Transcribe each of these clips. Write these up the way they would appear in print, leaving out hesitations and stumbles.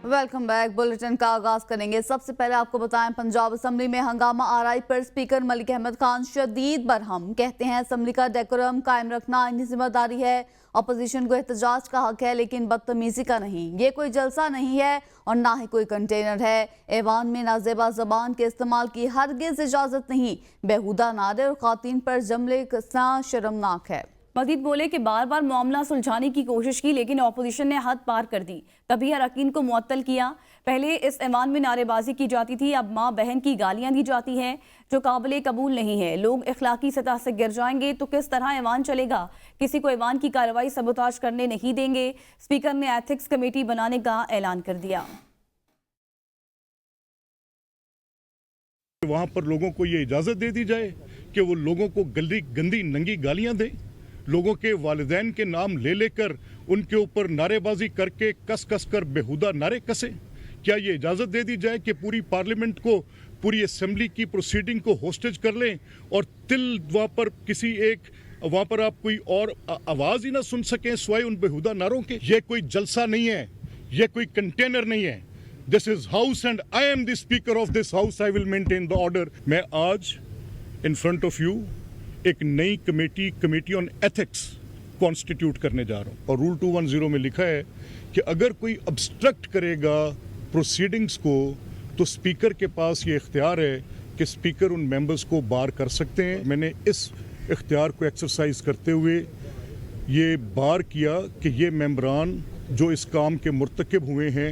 Welcome back. Bulletin का आगाज करेंगे। सबसे पहले आपको बताएं, पंजाब असेंबली में हंगामा आरआई पर स्पीकर मलिक अहमद खान शदीद बरहम। कहते हैं असेंबली का डेकोरम कायम रखना इनकी जिम्मेदारी है। अपोजिशन को एहतजाज का हक है लेकिन बदतमीजी का नहीं। ये कोई जलसा नहीं है और ना ही कोई कंटेनर है। ऐवान में नाजेबा जबान के इस्तेमाल की हरगिज इजाजत नहीं। बेहुदा नारे और खातन पर जमले कसना शर्मनाक है। मजीद बोले कि बार बार मामला सुलझाने की कोशिश की लेकिन अपोजिशन ने हद पार कर दी, तभी अरकान को मुअत्तल किया। पहले इस ऐवान में नारेबाजी की जाती थी, अब माँ बहन की गालियां दी जाती हैं जो काबिल कबूल नहीं है। लोग इखलाकी सतह से गिर जाएंगे तो किस तरह ऐवान चलेगा। किसी को ऐवान की कार्रवाई सबूताज करने नहीं देंगे। स्पीकर ने एथिक्स कमेटी बनाने का ऐलान कर दिया। वहां पर लोगों को ये इजाजत दे दी जाए कि वो लोगों को गंदी नंगी गालियां दें, लोगों के वालिदैन के नाम ले लेकर उनके ऊपर नारेबाजी करके कस कर बेहुदा नारे कसे। क्या ये इजाज़त दे दी जाए कि पूरी पार्लियामेंट को, पूरी असेंबली की प्रोसीडिंग को होस्टेज कर लें और वहाँ पर किसी एक वहाँ पर आप कोई और आवाज़ ही ना सुन सकें सिवाय उन बेहुदा नारों के। ये कोई जलसा नहीं है, ये कोई कंटेनर नहीं है। This is house and I am the speaker of this house. I will maintain the order. मैं आज इन फ्रंट ऑफ यू एक नई कमेटी ऑन एथिक्स कॉन्स्टिट्यूट करने जा रहा हूं और रूल 210 में लिखा है कि अगर कोई ऑब्स्ट्रक्ट करेगा प्रोसीडिंग्स को तो स्पीकर के पास ये इख्तियार है कि स्पीकर उन मेंबर्स को बार कर सकते हैं। मैंने इस इख्तियार को एक्सरसाइज करते हुए ये बार किया कि ये मेंबरान जो इस काम के मुर्तकिब हुए हैं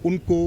उनको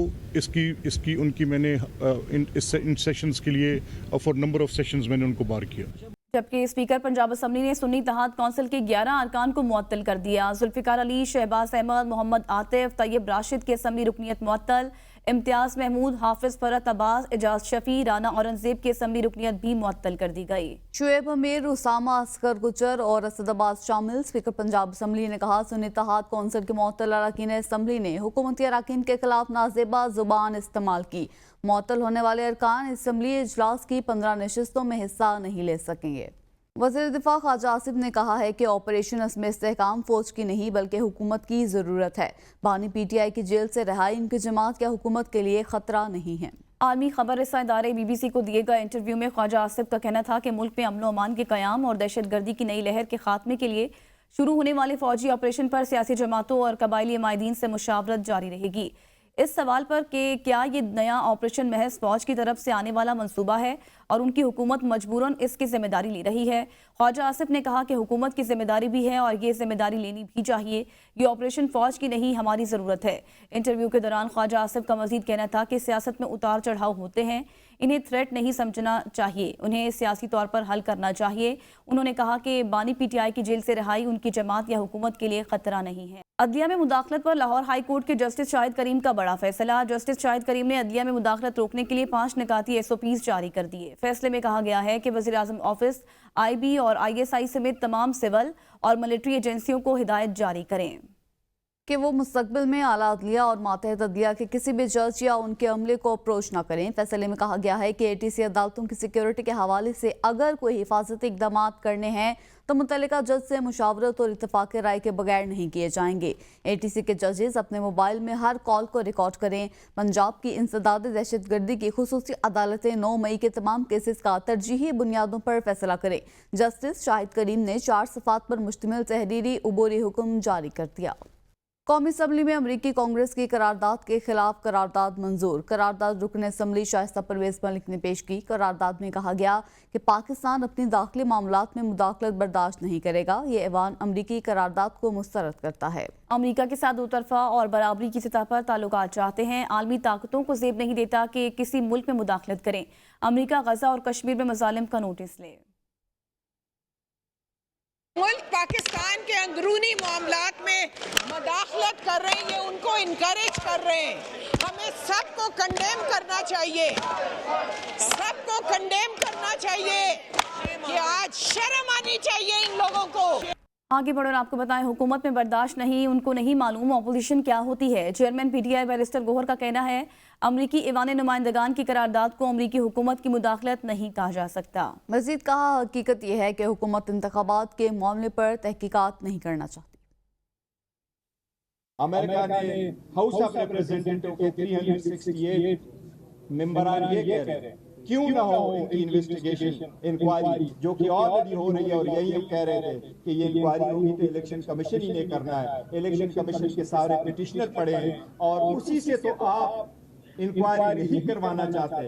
उनकी मैंने इन सेशंस के लिए फॉर नंबर ऑफ सेशंस मैंने उनको बार किया। जबकि स्पीकर पंजाब असेंबली ने सुन्नी इत्तेहाद कौंसिल के 11 अरकान को मुअत्तल कर दिया। जुल्फिकार अली, शहबाज अहमद, मोहम्मद आतिफ, तैयब राशिद की असेंबली रुकनियत मुअत्तल। इम्तियाज महमूद, हाफिज फरत अब्बास, एजाज शफी, राना औरंगजेब की असेंबली रुकनियत भी मुअत्तल कर दी गई। शुएब अमीर, उसामा असगर गुजर और असद अब्बास शामिल। स्पीकर पंजाब असेंबली ने कहा, सुन्नी इत्तेहाद कौंसिल के मुअत्तल अरकान असेंबली ने हुकूमती अरकान के खिलाफ नाजेबा जुबान इस्तेमाल की। मुअत्तल होने वाले अरकान असेंबली इजलास की 15 नशिस्तों में हिस्सा नहीं ले सकेंगे। वज़ीर दिफा ख्वाजा आसिफ ने कहा है कि ऑपरेशन में इस्तेहकाम फौज की नहीं बल्कि हुकूमत की ज़रूरत है। बानी PTI की जेल से रिहाई उनकी जमात या हुकूमत के लिए खतरा नहीं है। आलमी खबर रसा इदारे BBC को दिए गए इंटरव्यू में ख्वाजा आसिफ का कहना था कि मुल्क में अमन अमान के क़याम और दहशत गर्दी की नई लहर के खात्मे के लिए शुरू होने वाले फौजी ऑपरेशन पर सियासी जमातों और कबायली माहिदीन से मुशावरत जारी रहेगी। इस सवाल पर कि क्या ये नया ऑपरेशन महज फौज की तरफ से आने वाला मंसूबा है और उनकी हुकूमत मजबूरन इसकी जिम्मेदारी ले रही है, ख्वाजा आसिफ ने कहा कि हुकूमत की जिम्मेदारी भी है और ये जिम्मेदारी लेनी भी चाहिए। ये ऑपरेशन फौज की नहीं, हमारी ज़रूरत है। इंटरव्यू के दौरान ख्वाजा आसिफ का मजीद कहना था कि सियासत में उतार चढ़ाव होते हैं, इन्हें थ्रेट नहीं समझना चाहिए, उन्हें सियासी तौर पर हल करना चाहिए। उन्होंने कहा कि बानी PTI की जेल से रिहाई उनकी जमात या हुकूमत के लिए खतरा नहीं है। अदलिया में मुदाखलत पर लाहौर हाई कोर्ट के जस्टिस शाहिद करीम का बड़ा फैसला। जस्टिस शाहिद करीम ने अदलिया में मुदाखलत रोकने के लिए 5 निकाती SOPs जारी कर दिए। फैसले में कहा गया है कि वज़ीर आज़म ऑफिस, IB और ISI समेत तमाम सिविल और मिलिट्री एजेंसियों को हिदायत जारी करें कि वो मुस्तकबिल में आला अदलिया और मातहत अदलिया के किसी भी जज या उनके अमले को अप्रोच न करें। फैसले में कहा गया है कि ATC अदालतों की सिक्योरिटी के हवाले से अगर कोई हिफाजती इक़दाम करने हैं तो मुतल्लिका जज से मुशावरत और इत्तफाक़ राय के बगैर नहीं किए जाएंगे। ATC के जजेस अपने मोबाइल में हर कॉल को रिकॉर्ड करें। पंजाब की इंसदाद दहशत गर्दी की खुसूसी अदालतें 9 मई के तमाम केसेस का तरजीही बुनियादों पर फैसला करें। जस्टिस शाहिद करीम ने 4 सफ़ात पर मुश्तमिल तहरीरी उबूरी हुक्म जारी कर दिया। कौमी असम्बली में अमरीकी कांग्रेस की करारदाद के खिलाफ करारदाद मंजूर। करारदाद रुकन असम्बली शाइस्ता परवेज मलिक ने पेश की। करारदाद में कहा गया कि पाकिस्तान अपनी दाखिली मामलात में मुदाखलत बर्दाश्त नहीं करेगा। ये ऐवान अमरीकी करारदाद को मुस्तरद करता है। अमरीका के साथ दोतरफा और बराबरी की सतह पर ताल्लुकात चाहते हैं। आलमी ताकतों को ज़ेब नहीं देता कि किसी मुल्क में मुदाखलत करें। अमरीका गजा और कश्मीर में मज़ालिम का नोटिस ले। मुल्क पाकिस्तान के अंदरूनी मामलात में मुदाखलत कर रहे हैं, ये उनको इनकरेज कर रहे हैं। हमें सबको कंडेम करना चाहिए, सबको कंडेम करना चाहिए कि आज शर्म आनी चाहिए इन लोगों को। आगे बढ़कर आपको बताएं, हुकूमत में बर्दाश्त नहीं, उनको नहीं मालूम अपोजिशन क्या होती है। चेयरमैन PTI बैरिस्टर गोहर का कहना है, अमरीकी ईवान नुमाइंदगान की करारदाद को अमरीकी हुकूमत की मुदाखलत नहीं कहा जा सकता। मजीद कहा, हकीकत यह है कि हुकूमत इंतखाबात के मामले पर तहकीकात नहीं करना चाहती। امریکہ نے ہاؤس آف ریپریزنٹیٹیو کے 368 ممبران یہ کہہ رہے ہیں کیوں نہ ہو ان کی انویسٹیگیشن انکوائری جو کہ آلریڈی ہو رہی ہے، اور یہی ہم کہہ رہے تھے کہ یہ انکوائری ہوگی تو الیکشن کمیشن ہی نے کرنا ہے. الیکشن کمیشن کے سارے پٹیشنر پڑے ہیں اور اسی سے تو آپ انکوائری نہیں کروانا چاہتے.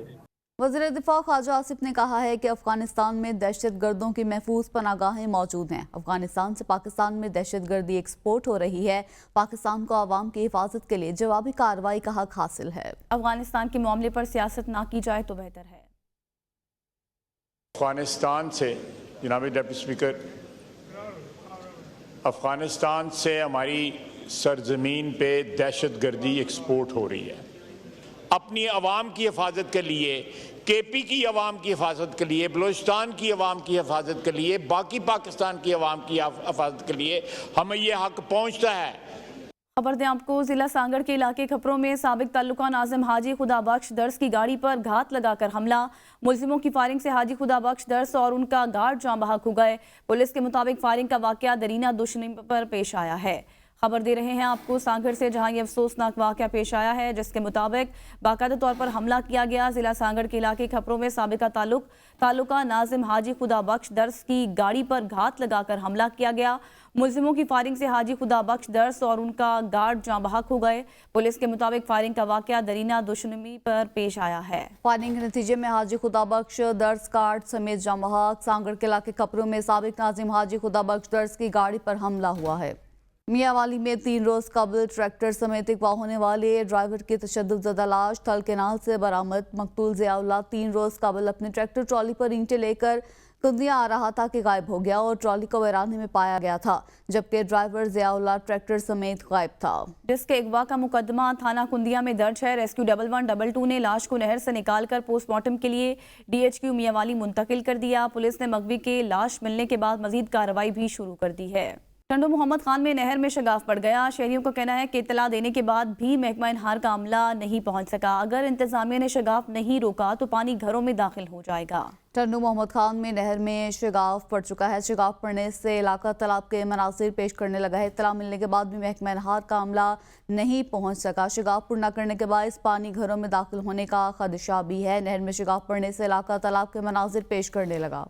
وزیر دفاع خواجہ آصف نے کہا ہے کہ افغانستان میں دہشت گردوں کی محفوظ پناہ گاہیں موجود ہیں. افغانستان سے پاکستان میں دہشت گردی ایکسپورٹ ہو رہی ہے. پاکستان کو عوام کی حفاظت کے لیے جوابی کارروائی کا حق حاصل ہے. افغانستان کے معاملے پر سیاست نہ کی جائے تو بہتر ہے. افغانستان سے جناب ڈپٹی اسپیکر، افغانستان سے ہماری سرزمین پہ دہشت گردی ایکسپورٹ ہو رہی ہے. اپنی عوام کی حفاظت کے لیے، کے پی کی عوام کی حفاظت کے لیے، بلوچستان کی عوام کی حفاظت کے لیے، باقی پاکستان کی عوام کی حفاظت کے لیے ہمیں یہ حق پہنچتا ہے. خبر دیں آپ کو، ضلع سانگڑ کے علاقے کھپروں میں سابق تعلقہ ناظم حاجی خدا بخش درس کی گاڑی پر گھات لگا کر حملہ. ملزموں کی فائرنگ سے حاجی خدا بخش درس اور ان کا گارڈ جاں بحق ہو گئے. پولیس کے مطابق فائرنگ کا واقعہ درینہ دشنی پر پیش آیا ہے. خبر دے رہے ہیں آپ کو سانگڑ سے، جہاں یہ افسوسناک واقعہ پیش آیا ہے جس کے مطابق باقاعدہ طور پر حملہ کیا گیا. ضلع سانگڑ کے علاقے کھپروں میں سابقہ تعلقہ ناظم حاجی خدا بخش درس کی گاڑی پر گھات لگا کر حملہ کیا گیا. ملزموں کی فائرنگ سے حاجی خدا بخش درس اور ان کا گارڈ جاں بحق ہو گئے. پولیس کے مطابق فائرنگ کا واقعہ درینہ دشنمی پر پیش آیا ہے. فائرنگ کے نتیجے میں حاجی خدا بخش درس گارڈ سمیت جاں بحق. سانگڑ کے علاقے کھپروں میں سابق ناظم حاجی خدا بخش درس کی گاڑی پر حملہ ہوا ہے. میاں والی میں 3 روز قبل ٹریکٹر سمیت اغوا ہونے والے ڈرائیور کی تشدد زدہ لاش تھل کینال سے برآمد. مقتول ضیاء اللہ 3 روز قبل اپنے ٹریکٹر ٹرالی پر اینٹیں لے کر کندیاں آ رہا تھا کہ غائب ہو گیا اور ٹرالی کو ویرانے میں پایا گیا تھا، جبکہ ڈرائیور ضیاء اللہ ٹریکٹر سمیت غائب تھا. جس کے اغوا کا مقدمہ تھانہ کندیا میں درج ہے. ریسکیو 1122 نے لاش کو نہر سے نکال کر پوسٹ مارٹم کے لیے DHQ میاں والی منتقل کر دیا. پولیس نے مغوی کے لاش ملنے کے بعد مزید کارروائی بھی شروع کر دی ہے. ٹنڈو محمد خان میں نہر میں شگاف پڑ گیا. شہریوں کا کہنا ہے کہ اطلاع دینے کے بعد بھی محکمہ انہار کا عملہ نہیں پہنچ سکا. اگر انتظامیہ نے شگاف نہیں روکا تو پانی گھروں میں داخل ہو جائے گا. ٹنڈو محمد خان میں نہر میں شگاف پڑ چکا ہے. شگاف پڑنے سے علاقہ تالاب کے مناظر پیش کرنے لگا ہے. اطلاع ملنے کے بعد بھی محکمہ انہار کا عملہ نہیں پہنچ سکا. شگاف پر نہ کرنے کے باعث پانی گھروں میں داخل ہونے کا خدشہ بھی ہے. نہر میں شگاف پڑنے سے علاقہ تالاب کے مناظر پیش کرنے لگا.